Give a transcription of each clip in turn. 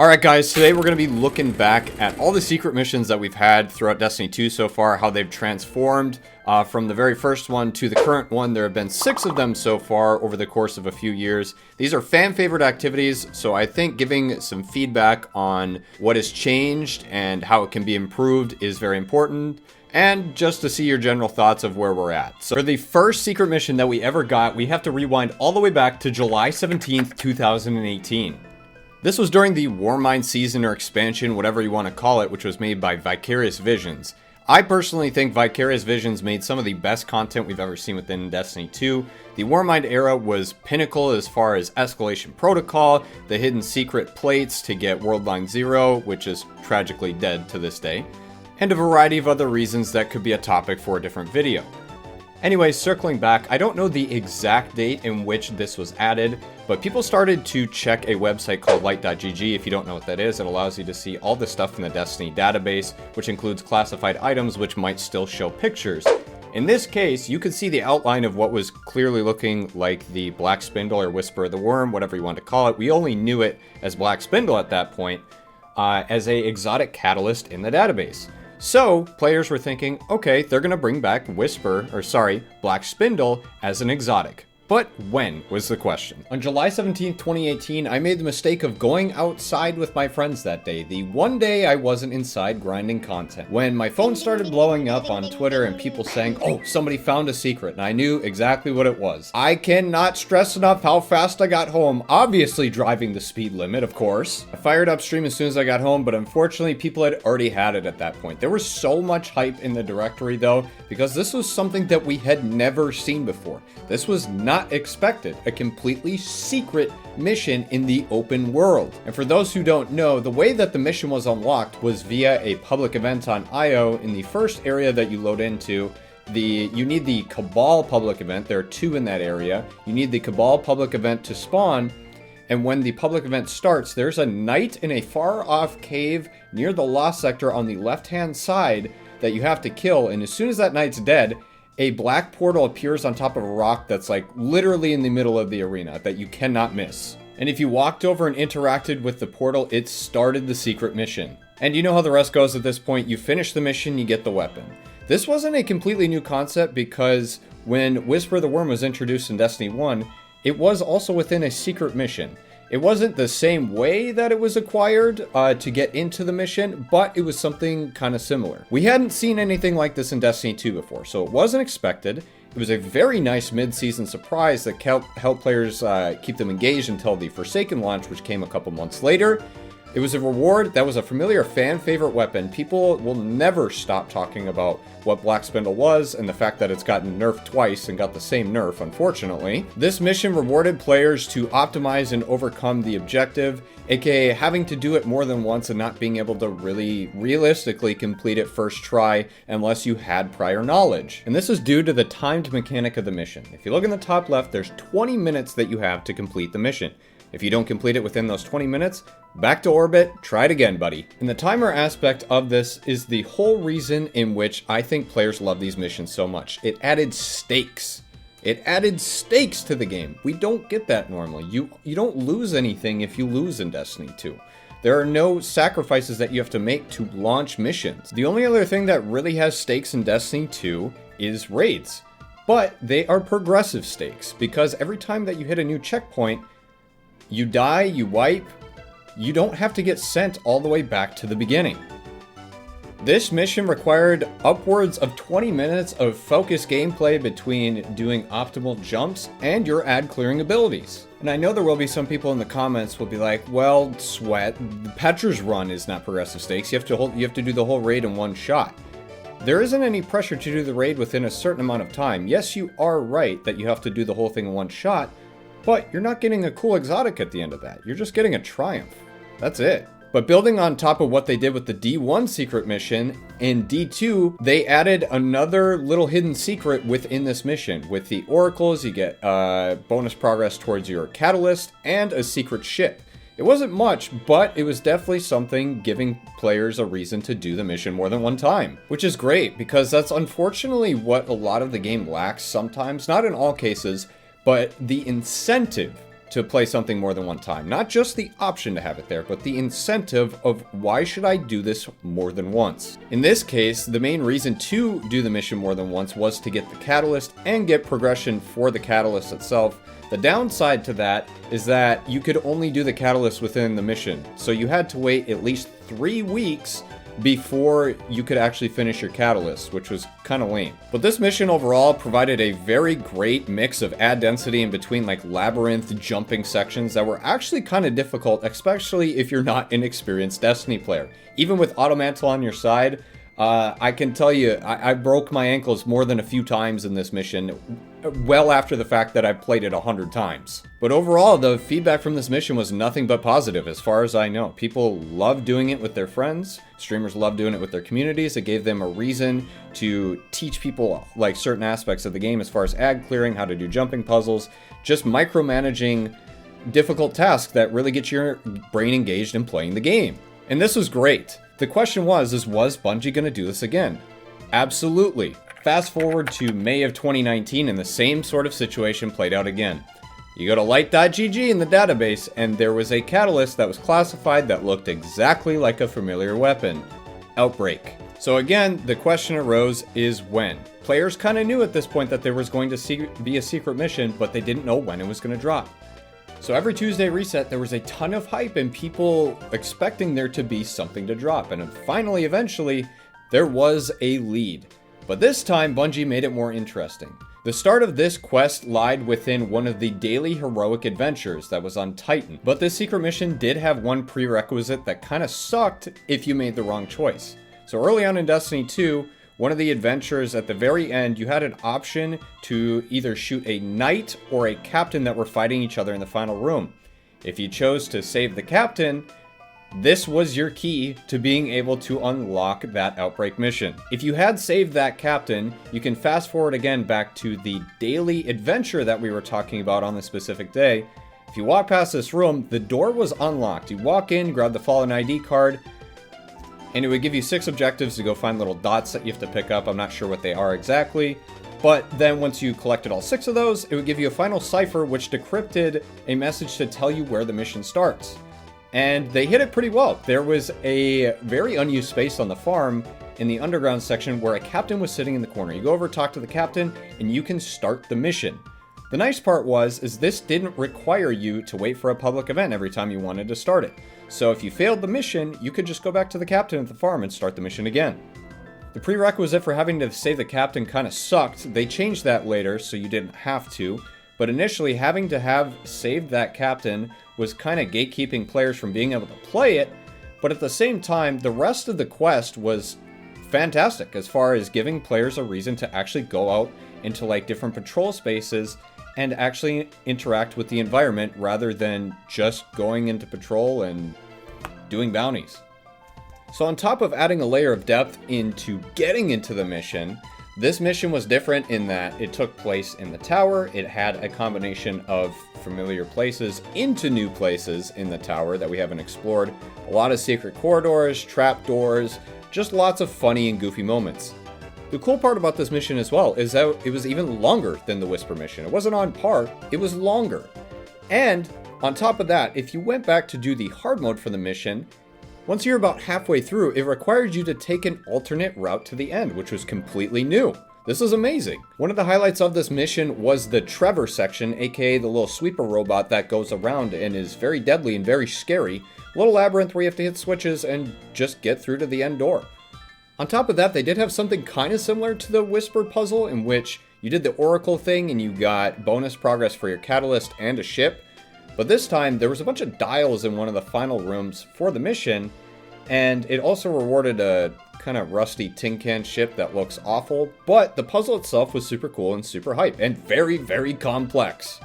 Alright guys, today we're going to be looking back at all the secret missions that we've had throughout Destiny 2 so far, how they've transformed from the very first one to the current one. There have been 6 of them so far over the course of a few years. These are fan favorite activities, so I think giving some feedback on what has changed and how it can be improved is very important. And just to see your general thoughts of where we're at. So for the first secret mission that we ever got, we have to rewind all the way back to July 17th, 2018. This was during the Warmind season or expansion, whatever you want to call it, which was made by Vicarious Visions. I personally think Vicarious Visions made some of the best content we've ever seen within Destiny 2. The Warmind era was pinnacle as far as escalation protocol, the hidden secret plates to get World Line 0, which is tragically dead to this day, and a variety of other reasons that could be a topic for a different video. Anyways, circling back, I don't know the exact date in which this was added, but people started to check a website called light.gg. If you don't know what that is, it allows you to see all the stuff in the Destiny database, which includes classified items which might still show pictures. In this case, you could see the outline of what was clearly looking like the Black Spindle or Whisper of the Worm, whatever you want to call it. We only knew it as Black Spindle at that point, as a exotic catalyst in the database. So, players were thinking, okay, they're gonna bring back Black Spindle as an exotic. But when was the question? On July 17th, 2018, I made the mistake of going outside with my friends that day. The one day I wasn't inside grinding content. When my phone started blowing up on Twitter and people saying, oh, somebody found a secret, and I knew exactly what it was. I cannot stress enough how fast I got home, obviously driving the speed limit, of course. I fired up stream as soon as I got home, but unfortunately people had already had it at that point. There was so much hype in the directory though, because this was something that we had never seen before. This was not expected, a completely secret mission in the open world. And for those who don't know, the way that the mission was unlocked was via a public event on IO. In the first area that you load into, you need the Cabal public event. There are 2 in that area. You need the Cabal public event to spawn, and when the public event starts, there's a knight in a far off cave near the Lost Sector on the left hand side that you have to kill, and as soon as that knight's dead, a black portal appears on top of a rock that's like literally in the middle of the arena that you cannot miss. And if you walked over and interacted with the portal, it started the secret mission. And you know how the rest goes at this point. You finish the mission, you get the weapon. This wasn't a completely new concept because when Whisper of the Worm was introduced in Destiny 1, it was also within a secret mission. It wasn't the same way that it was acquired to get into the mission, but it was something kind of similar. We hadn't seen anything like this in Destiny 2 before, so it wasn't expected. It was a very nice mid-season surprise that helped players keep them engaged until the Forsaken launch, which came a couple months later. It was a reward that was a familiar fan-favorite weapon. People will never stop talking about what Black Spindle was and the fact that it's gotten nerfed twice and got the same nerf, unfortunately. This mission rewarded players to optimize and overcome the objective, aka having to do it more than once and not being able to really realistically complete it first try unless you had prior knowledge. And this is due to the timed mechanic of the mission. If you look in the top left, there's 20 minutes that you have to complete the mission. If you don't complete it within those 20 minutes, back to orbit, try it again, buddy. And the timer aspect of this is the whole reason in which I think players love these missions so much. It added stakes. It added stakes to the game. We don't get that normally. You don't lose anything if you lose in Destiny 2. There are no sacrifices that you have to make to launch missions. The only other thing that really has stakes in Destiny 2 is raids. But they are progressive stakes, because every time that you hit a new checkpoint, you die, you wipe, you don't have to get sent all the way back to the beginning. This mission required upwards of 20 minutes of focused gameplay between doing optimal jumps and your ad clearing abilities. And I know there will be some people in the comments will be like, well, Sweat, Petra's run is not progressive stakes. You have to do the whole raid in one shot. There isn't any pressure to do the raid within a certain amount of time. Yes, you are right that you have to do the whole thing in one shot, but you're not getting a cool exotic at the end of that. You're just getting a triumph. That's it. But building on top of what they did with the D1 secret mission, in D2, they added another little hidden secret within this mission. With the oracles, you get bonus progress towards your catalyst and a secret ship. It wasn't much, but it was definitely something giving players a reason to do the mission more than one time. Which is great, because that's unfortunately what a lot of the game lacks sometimes, not in all cases, but the incentive to play something more than one time. Not just the option to have it there, but the incentive of why should I do this more than once. In this case, the main reason to do the mission more than once was to get the catalyst and get progression for the catalyst itself. The downside to that is that you could only do the catalyst within the mission, so you had to wait at least 3 weeks before you could actually finish your catalyst, which was kind of lame. But this mission overall provided a very great mix of ad density in between like labyrinth jumping sections that were actually kind of difficult, especially if you're not an experienced Destiny player. Even with Automantle on your side, I can tell you, I broke my ankles more than a few times in this mission, well after the fact that I played it 100 times. But overall, the feedback from this mission was nothing but positive as far as I know. People loved doing it with their friends, streamers loved doing it with their communities. It gave them a reason to teach people like certain aspects of the game as far as ad clearing, how to do jumping puzzles, just micromanaging difficult tasks that really get your brain engaged in playing the game. And this was great. The question was Bungie going to do this again? Absolutely. Fast forward to May of 2019 and the same sort of situation played out again. You go to light.gg in the database and there was a catalyst that was classified that looked exactly like a familiar weapon. Outbreak. So again, the question arose is when. Players kind of knew at this point that there was going to be a secret mission, but they didn't know when it was going to drop. So every Tuesday reset, there was a ton of hype and people expecting there to be something to drop. And finally, eventually, there was a lead. But this time, Bungie made it more interesting. The start of this quest lied within one of the daily heroic adventures that was on Titan. But this secret mission did have one prerequisite that kind of sucked if you made the wrong choice. So early on in Destiny 2, one of the adventures at the very end, you had an option to either shoot a knight or a captain that were fighting each other in the final room. If you chose to save the captain, this was your key to being able to unlock that Outbreak mission. If you had saved that captain, you can fast forward again back to the daily adventure that we were talking about on the specific day. If you walk past this room, the door was unlocked. You walk in, grab the Fallen ID card, and it would give you 6 objectives to go find little dots that you have to pick up. I'm not sure what they are exactly. But then once you collected all 6 of those, it would give you a final cipher which decrypted a message to tell you where the mission starts. And they hit it pretty well. There was a very unused space on the farm in the underground section where a captain was sitting in the corner. You go over, talk to the captain, and you can start the mission. The nice part is this didn't require you to wait for a public event every time you wanted to start it. So if you failed the mission, you could just go back to the captain at the farm and start the mission again. The prerequisite for having to save the captain kind of sucked. They changed that later, so you didn't have to. But initially, having to have saved that captain was kind of gatekeeping players from being able to play it. But at the same time, the rest of the quest was fantastic as far as giving players a reason to actually go out into like different patrol spaces and actually interact with the environment rather than just going into patrol and doing bounties. So on top of adding a layer of depth into getting into the mission, this mission was different in that it took place in the tower. It had a combination of familiar places into new places in the tower that we haven't explored. A lot of secret corridors, trapdoors, just lots of funny and goofy moments. The cool part about this mission as well is that it was even longer than the Whisper mission. It wasn't on par, it was longer. And on top of that, if you went back to do the hard mode for the mission, once you're about halfway through, it required you to take an alternate route to the end, which was completely new. This is amazing. One of the highlights of this mission was the Trevor section, aka the little sweeper robot that goes around and is very deadly and very scary. A little labyrinth where you have to hit switches and just get through to the end door. On top of that, they did have something kind of similar to the Whisper puzzle in which you did the Oracle thing and you got bonus progress for your catalyst and a ship. But this time, there was a bunch of dials in one of the final rooms for the mission, and it also rewarded a kind of rusty tin can ship that looks awful, but the puzzle itself was super cool and super hype, and very, very complex.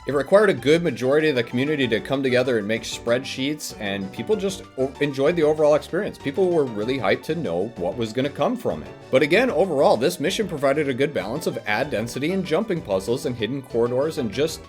It required a good majority of the community to come together and make spreadsheets, and people just enjoyed the overall experience. People were really hyped to know what was going to come from it. But again, overall, this mission provided a good balance of ad density and jumping puzzles and hidden corridors and just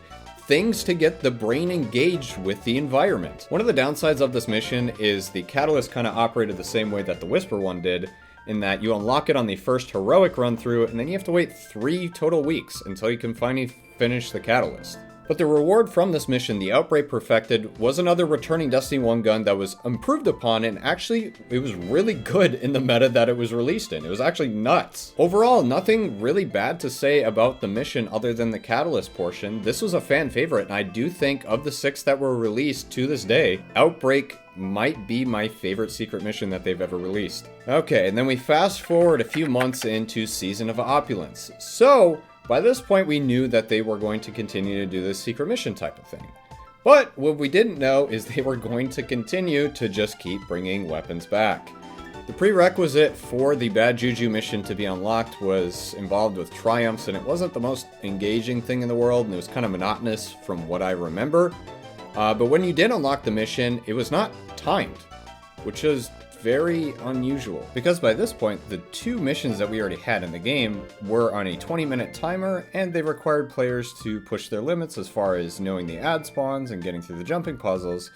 things to get the brain engaged with the environment. One of the downsides of this mission is the catalyst kind of operated the same way that the Whisper one did, in that you unlock it on the first heroic run through, and then you have to wait 3 total weeks until you can finally finish the catalyst. But the reward from this mission, the Outbreak Perfected, was another returning Destiny 1 gun that was improved upon, and actually, it was really good in the meta that it was released in. It was actually nuts. Overall, nothing really bad to say about the mission other than the Catalyst portion. This was a fan favorite, and I do think of the 6 that were released to this day, Outbreak might be my favorite secret mission that they've ever released. Okay, and then we fast forward a few months into Season of Opulence. So, by this point, we knew that they were going to continue to do this secret mission type of thing. But what we didn't know is they were going to continue to just keep bringing weapons back. The prerequisite for the Bad Juju mission to be unlocked was involved with triumphs, and it wasn't the most engaging thing in the world, and it was kind of monotonous from what I remember. But when you did unlock the mission, it was not timed, which is very unusual, because by this point the 2 missions that we already had in the game were on a 20-minute timer, and they required players to push their limits as far as knowing the ad spawns and getting through the jumping puzzles.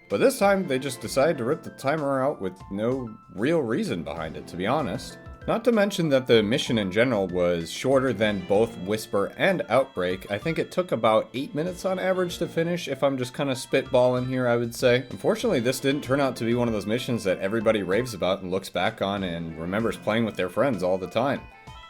But this time they just decided to rip the timer out with no real reason behind it, to be honest. Not to mention that the mission in general was shorter than both Whisper and Outbreak. I think it took about 8 minutes on average to finish, if I'm just kind of spitballing here, I would say. Unfortunately, this didn't turn out to be one of those missions that everybody raves about and looks back on and remembers playing with their friends all the time.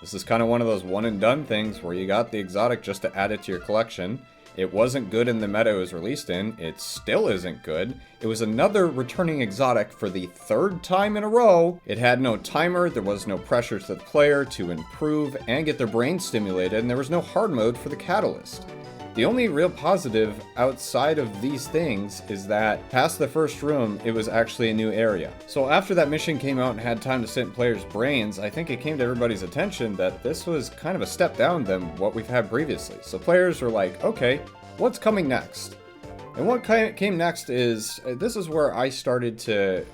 This is kind of one of those one and done things where you got the exotic just to add it to your collection. It wasn't good in the meta it was released in. It still isn't good. It was another returning exotic for the 3rd time in a row. It had no timer, there was no pressure to the player to improve and get their brain stimulated, and there was no hard mode for the Catalyst. The only real positive outside of these things is that past the first room, it was actually a new area. So after that mission came out and had time to sit in players' brains, I think it came to everybody's attention that this was kind of a step down than what we've had previously. So players were like, okay, what's coming next? And what came next is, this is where I started to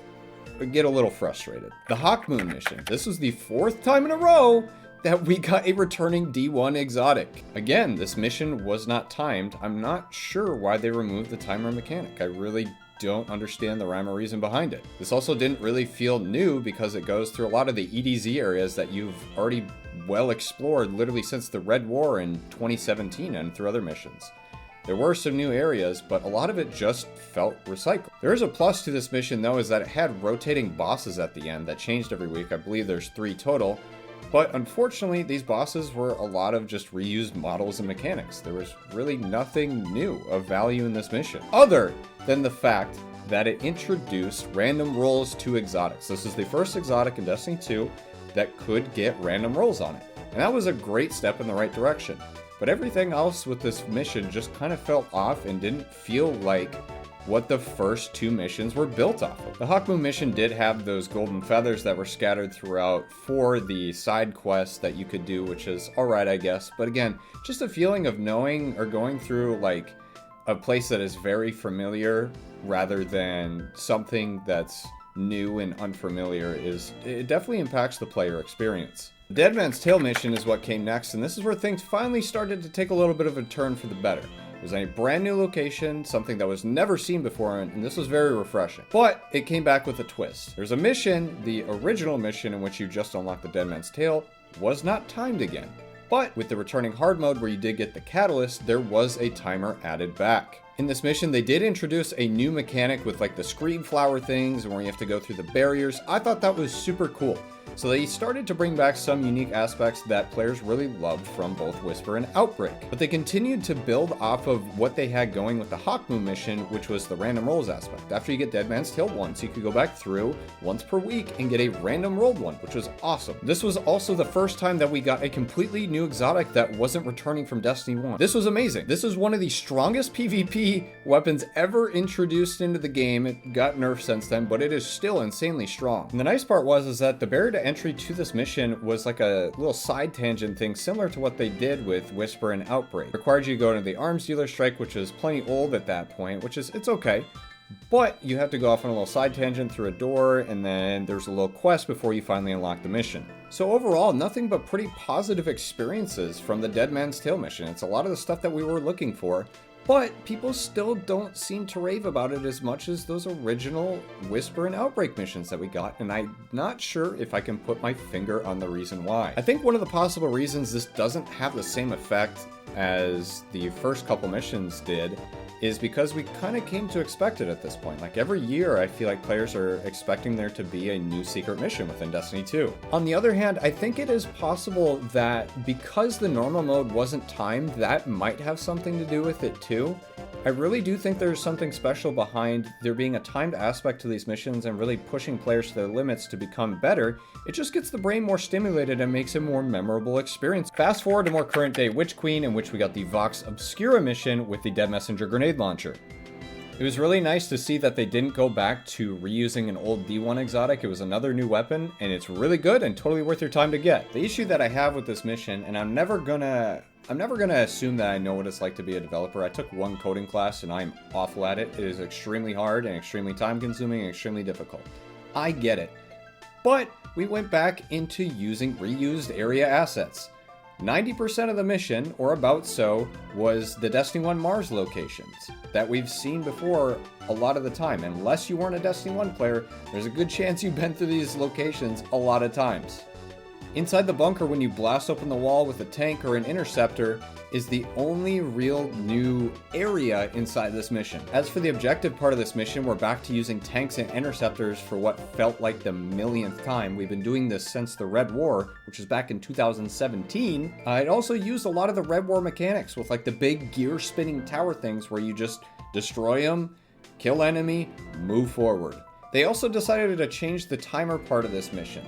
get a little frustrated. The Hawk Moon mission. This was the 4th time in a row that we got a returning D1 exotic. Again, this mission was not timed. I'm not sure why they removed the timer mechanic. I really don't understand the rhyme or reason behind it. This also didn't really feel new because it goes through a lot of the EDZ areas that you've already well explored literally since the Red War in 2017 and through other missions. There were some new areas, but a lot of it just felt recycled. There is a plus to this mission though, is that it had rotating bosses at the end that changed every week. I believe there's 3 total. But unfortunately, these bosses were a lot of just reused models and mechanics. There was really nothing new of value in this mission, other than the fact that it introduced random rolls to exotics. This is the first exotic in Destiny 2 that could get random rolls on it. And that was a great step in the right direction. But everything else with this mission just kind of felt off and didn't feel like what the first 2 missions were built off of. The Hawk Moon mission did have those golden feathers that were scattered throughout for the side quests that you could do, which is alright, I guess. But again, just a feeling of knowing or going through like a place that is very familiar rather than something that's new and unfamiliar it definitely impacts the player experience. The Dead Man's Tale mission is what came next, and this is where things finally started to take a little bit of a turn for the better. It was a brand new location, something that was never seen before, and this was very refreshing. But it came back with a twist. There's a mission, the original mission in which you just unlocked the Dead Man's Tale, was not timed again. But with the returning hard mode where you did get the catalyst, there was a timer added back. In this mission, they did introduce a new mechanic with like the screed flower things and where you have to go through the barriers. I thought that was super cool. So they started to bring back some unique aspects that players really loved from both Whisper and Outbreak. But they continued to build off of what they had going with the Hawk Moon mission, which was the random rolls aspect. After you get Dead Man's Tale once, you could go back through once per week and get a random rolled one, which was awesome. This was also the first time that we got a completely new exotic that wasn't returning from Destiny 1. This was amazing. This is one of the strongest PvP weapons ever introduced into the game. It got nerfed since then, but it is still insanely strong. And the nice part was that the barrier to entry to this mission was like a little side tangent thing similar to what they did with Whisper and Outbreak. It required you to go into the arms dealer strike, which is plenty old at that point, which is, it's okay. But you have to go off on a little side tangent through a door, and then there's a little quest before you finally unlock the mission. So overall, nothing but pretty positive experiences from the Dead Man's Tale mission. It's a lot of the stuff that we were looking for. But people still don't seem to rave about it as much as those original Whisper and Outbreak missions that we got, and I'm not sure if I can put my finger on the reason why. I think one of the possible reasons this doesn't have the same effect as the first couple missions did is because we kind of came to expect it at this point. Like every year, I feel like players are expecting there to be a new secret mission within Destiny 2. On the other hand, I think it is possible that because the normal mode wasn't timed, that might have something to do with it too. I really do think there's something special behind there being a timed aspect to these missions and really pushing players to their limits to become better. It just gets the brain more stimulated and makes a more memorable experience. Fast forward to more current day Witch Queen, in which we got the Vox Obscura mission with the Dead Messenger grenade launcher. It was really nice to see that they didn't go back to reusing an old D1 exotic. It was another new weapon, and it's really good and totally worth your time to get. The issue that I have with this mission, and I'm never gonna assume that I know what it's like to be a developer. I took one coding class and I'm awful at it. It is extremely hard and extremely time consuming and extremely difficult. I get it. But we went back into using reused area assets. 90% of the mission, or about so, was the Destiny 1 Mars locations that we've seen before a lot of the time. Unless you weren't a Destiny 1 player, there's a good chance you've been through these locations a lot of times. Inside the bunker, when you blast open the wall with a tank or an interceptor, is the only real new area inside this mission. As for the objective part of this mission, we're back to using tanks and interceptors for what felt like the millionth time. We've been doing this since the Red War, which was back in 2017. It also used a lot of the Red War mechanics with like the big gear spinning tower things where you just destroy them, kill enemy, move forward. They also decided to change the timer part of this mission.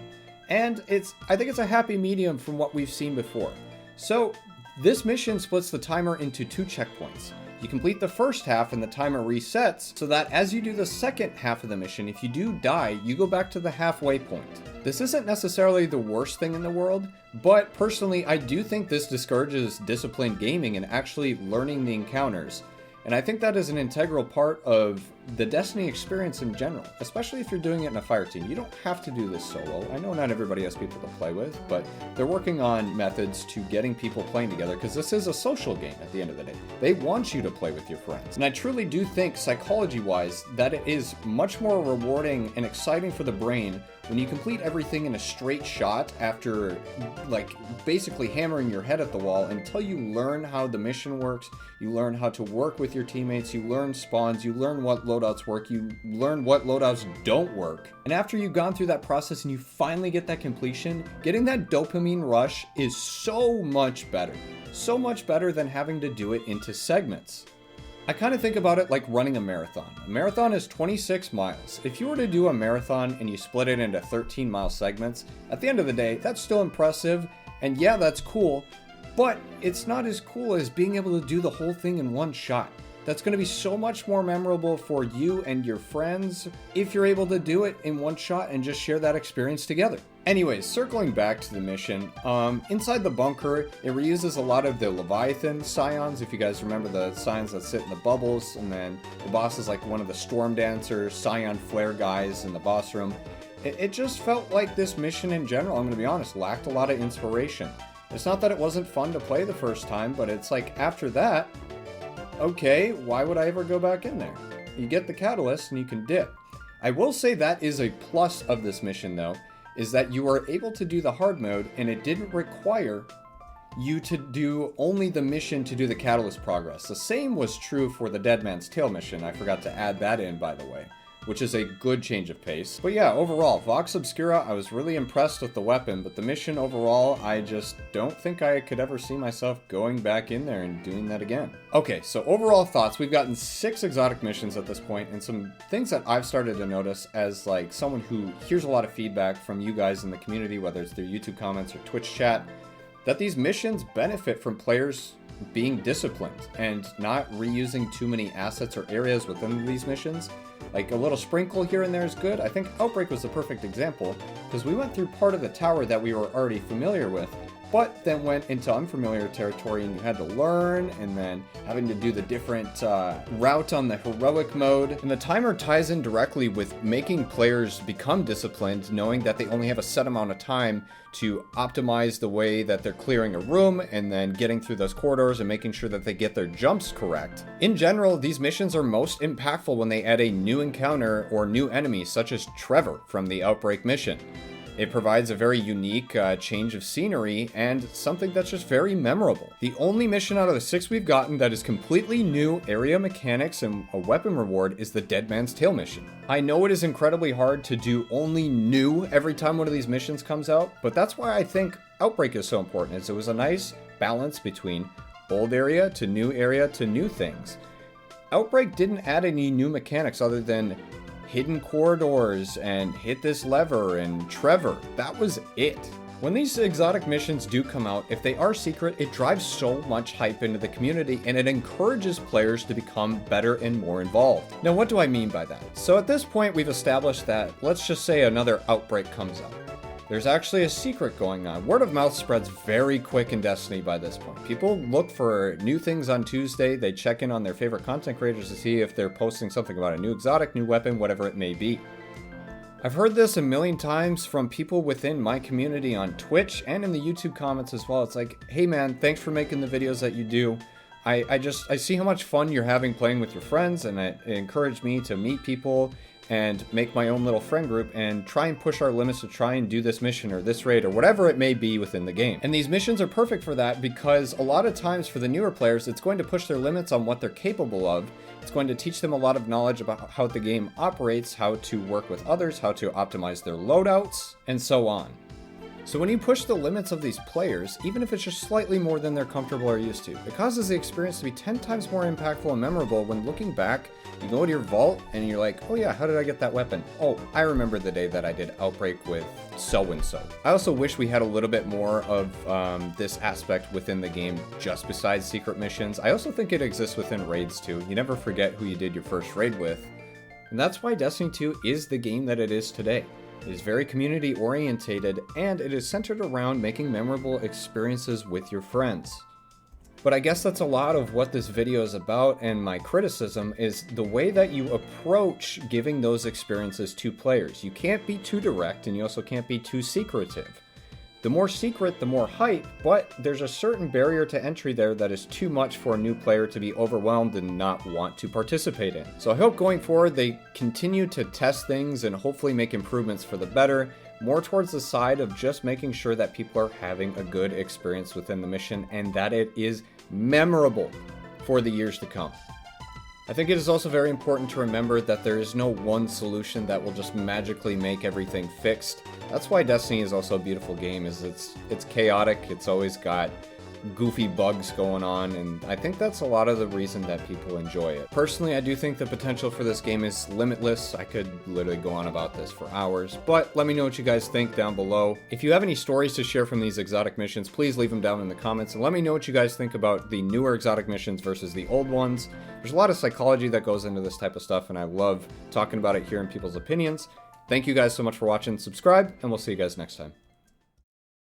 And I think it's a happy medium from what we've seen before. So this mission splits the timer into 2 checkpoints. You complete the first half and the timer resets so that as you do the second half of the mission, if you do die, you go back to the halfway point. This isn't necessarily the worst thing in the world, but personally, I do think this discourages disciplined gaming and actually learning the encounters. And I think that is an integral part of the Destiny experience in general, especially if you're doing it in a fire team. You don't have to do this solo. I know not everybody has people to play with, but they're working on methods to getting people playing together because this is a social game at the end of the day. They want you to play with your friends. And I truly do think, psychology-wise, that it is much more rewarding and exciting for the brain when you complete everything in a straight shot after, like, basically hammering your head at the wall until you learn how the mission works, you learn how to work with your teammates, you learn spawns, you learn what loadouts work, you learn what loadouts don't work. And after you've gone through that process and you finally get that completion, getting that dopamine rush is so much better. So much better than having to do it into segments. I kind of think about it like running a marathon. A marathon is 26 miles. If you were to do a marathon and you split it into 13-mile segments, at the end of the day, that's still impressive, and yeah, that's cool, but it's not as cool as being able to do the whole thing in one shot. That's going to be so much more memorable for you and your friends if you're able to do it in one shot and just share that experience together. Anyways, circling back to the mission, inside the bunker, it reuses a lot of the Leviathan scions, if you guys remember the scions that sit in the bubbles, and then the boss is like one of the Storm Dancer scion flare guys in the boss room. It just felt like this mission in general, I'm going to be honest, lacked a lot of inspiration. It's not that it wasn't fun to play the first time, but it's like after that, okay, why would I ever go back in there? You get the catalyst and you can dip. I will say that is a plus of this mission though, is that you are able to do the hard mode and it didn't require you to do only the mission to do the catalyst progress. The same was true for the Dead Man's Tale mission. I forgot to add that in, by the way, which is a good change of pace. But yeah, overall, Vox Obscura, I was really impressed with the weapon, but the mission overall, I just don't think I could ever see myself going back in there and doing that again. Okay, so overall thoughts. We've gotten 6 exotic missions at this point, and some things that I've started to notice as like someone who hears a lot of feedback from you guys in the community, whether it's through YouTube comments or Twitch chat, that these missions benefit from players being disciplined and not reusing too many assets or areas within these missions. Like a little sprinkle here and there is good. I think Outbreak was the perfect example because we went through part of the tower that we were already familiar with, but then went into unfamiliar territory and you had to learn, and then having to do the different route on the heroic mode. And the timer ties in directly with making players become disciplined, knowing that they only have a set amount of time to optimize the way that they're clearing a room and then getting through those corridors and making sure that they get their jumps correct. In general, these missions are most impactful when they add a new encounter or new enemy, such as Trevor from the Outbreak mission. It provides a very unique change of scenery and something that's just very memorable. The only mission out of the 6 we've gotten that is completely new area mechanics and a weapon reward is the Dead Man's Tale mission. I know it is incredibly hard to do only new every time one of these missions comes out, but that's why I think Outbreak is so important, is it was a nice balance between old area to new things. Outbreak didn't add any new mechanics other than hidden corridors and hit this lever and Trevor. That was it. When these exotic missions do come out, if they are secret, it drives so much hype into the community and it encourages players to become better and more involved. Now, what do I mean by that? So at this point, we've established that, let's just say another Outbreak comes out. There's actually a secret going on. Word of mouth spreads very quick in Destiny by this point. People look for new things on Tuesday. They check in on their favorite content creators to see if they're posting something about a new exotic, new weapon, whatever it may be. I've heard this a million times from people within my community on Twitch and in the YouTube comments as well. It's like, hey man, thanks for making the videos that you do. I see how much fun you're having playing with your friends, and it encouraged me to meet people and make my own little friend group and try and push our limits to try and do this mission or this raid or whatever it may be within the game. And these missions are perfect for that because a lot of times for the newer players, it's going to push their limits on what they're capable of. It's going to teach them a lot of knowledge about how the game operates, how to work with others, how to optimize their loadouts, and so on. So when you push the limits of these players, even if it's just slightly more than they're comfortable or used to, it causes the experience to be 10 times more impactful and memorable when looking back, you go to your vault and you're like, oh yeah, how did I get that weapon? Oh, I remember the day that I did Outbreak with so-and-so. I also wish we had a little bit more of this aspect within the game just besides secret missions. I also think it exists within raids too. You never forget who you did your first raid with. And that's why Destiny 2 is the game that it is today. It is very community orientated, and it is centered around making memorable experiences with your friends. But I guess that's a lot of what this video is about, and my criticism is the way that you approach giving those experiences to players. You can't be too direct, and you also can't be too secretive. The more secret, the more hype, but there's a certain barrier to entry there that is too much for a new player to be overwhelmed and not want to participate in. So I hope going forward they continue to test things and hopefully make improvements for the better, more towards the side of just making sure that people are having a good experience within the mission and that it is memorable for the years to come. I think it is also very important to remember that there is no one solution that will just magically make everything fixed. That's why Destiny is also a beautiful game, is it's chaotic, it's always got goofy bugs going on, and I think that's a lot of the reason that people enjoy it. Personally, I do think the potential for this game is limitless. I could literally go on about this for hours, but let me know what you guys think down below. If you have any stories to share from these exotic missions, please leave them down in the comments, and let me know what you guys think about the newer exotic missions versus the old ones. There's a lot of psychology that goes into this type of stuff, and I love talking about it, hearing people's opinions. Thank you guys so much for watching. Subscribe, and we'll see you guys next time.